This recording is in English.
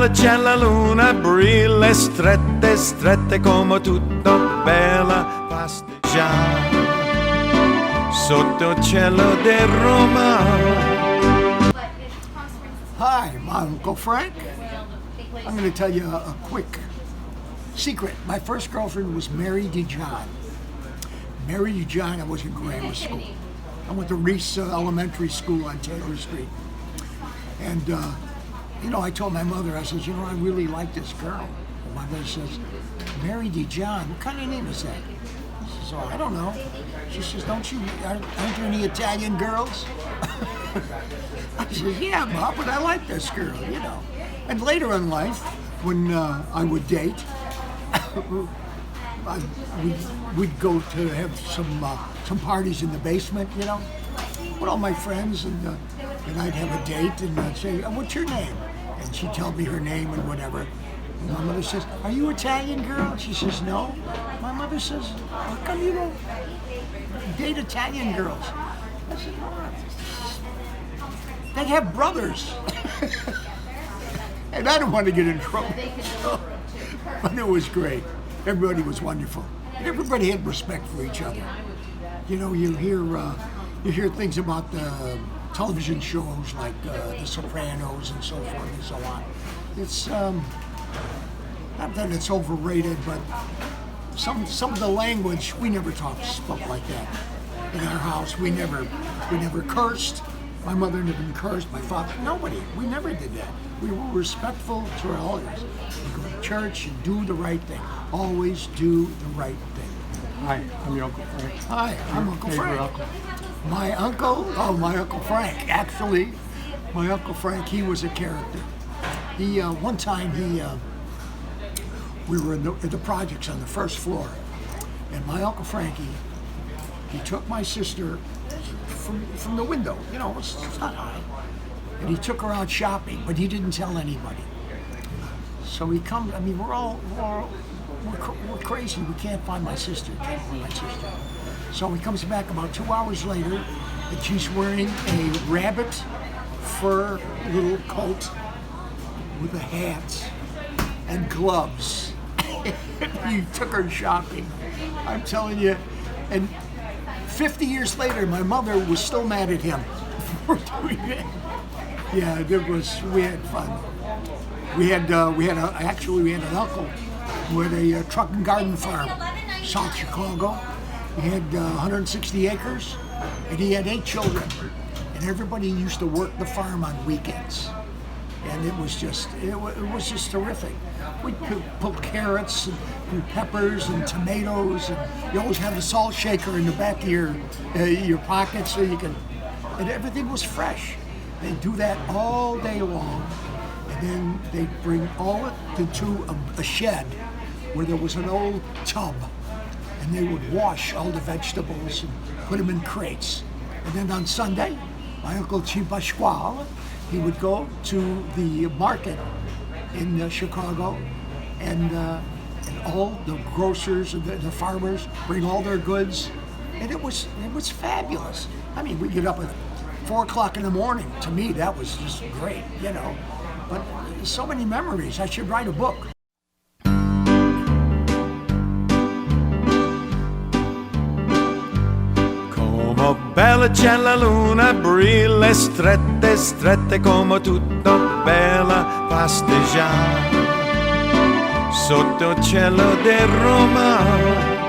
bella c'è la luna, brille strette, strette come tutto bella passeggiare sotto il cielo di Roma. Hi, my Uncle Frank. I'm going to tell you a quick secret. My first girlfriend was Mary DeJohn. Mary DeJohn, I was in grammar school. I went to Reese Elementary School on Taylor Street. And, I told my mother, I said, I really like this girl. And my mother says, Mary DeJohn, what kind of name is that? I says, I don't know. She says, aren't there any Italian girls? I said, yeah, Mom, but I like this girl, And later in life, when I would date, we'd go to have some parties in the basement, with all my friends, and I'd have a date, and I'd say, what's your name? And she'd tell me her name and whatever. And my mother says, are you Italian girl? She says, no. My mother says, how come you don't date Italian girls? I said, they have brothers. And I don't want to get in trouble. But it was great. Everybody was wonderful. And everybody had respect for each other. You hear things about the television shows like The Sopranos and so forth and so on. It's not that it's overrated, but some of the language, we never spoke like that. In our house, we never cursed. My mother never cursed. My father, nobody. We never did that. We were respectful to our elders. We go to church and do the right thing. Always do the right thing. Hi, I'm your Uncle Frank. Hi, I'm Uncle Frank. Uncle. My Uncle Frank. Actually, my Uncle Frank, he was a character. One time we were in the projects on the first floor, and my Uncle Frankie, he took my sister from the window, it's not high, and he took her out shopping, but he didn't tell anybody. So he comes, we're crazy, we can't find my sister, So he comes back about 2 hours later, and she's wearing a rabbit fur little coat with a hat and gloves. He took her shopping, I'm telling you, and 50 years later, my mother was still mad at him for doing that. Yeah, we had fun. We had an uncle who had a truck and garden farm, South Chicago. He had 160 acres, and he had 8 children. And everybody used to work the farm on weekends. And it was just terrific. We'd pull carrots and peppers and tomatoes, and you always have the salt shaker in the back of your pocket so you can, and everything was fresh. They'd do that all day long, and then they'd bring all it into a shed where there was an old tub, and they would wash all the vegetables and put them in crates. And then on Sunday, my Uncle Pasquale, he would go to the market in Chicago, and all the grocers and the farmers bring all their goods, and it was fabulous. I mean, we get up at 4 o'clock in the morning. To me, that was just great, But so many memories. I should write a book. Bella c'è la luna, brille strette, strette come tutto bella passeggiare sotto il cielo di Roma.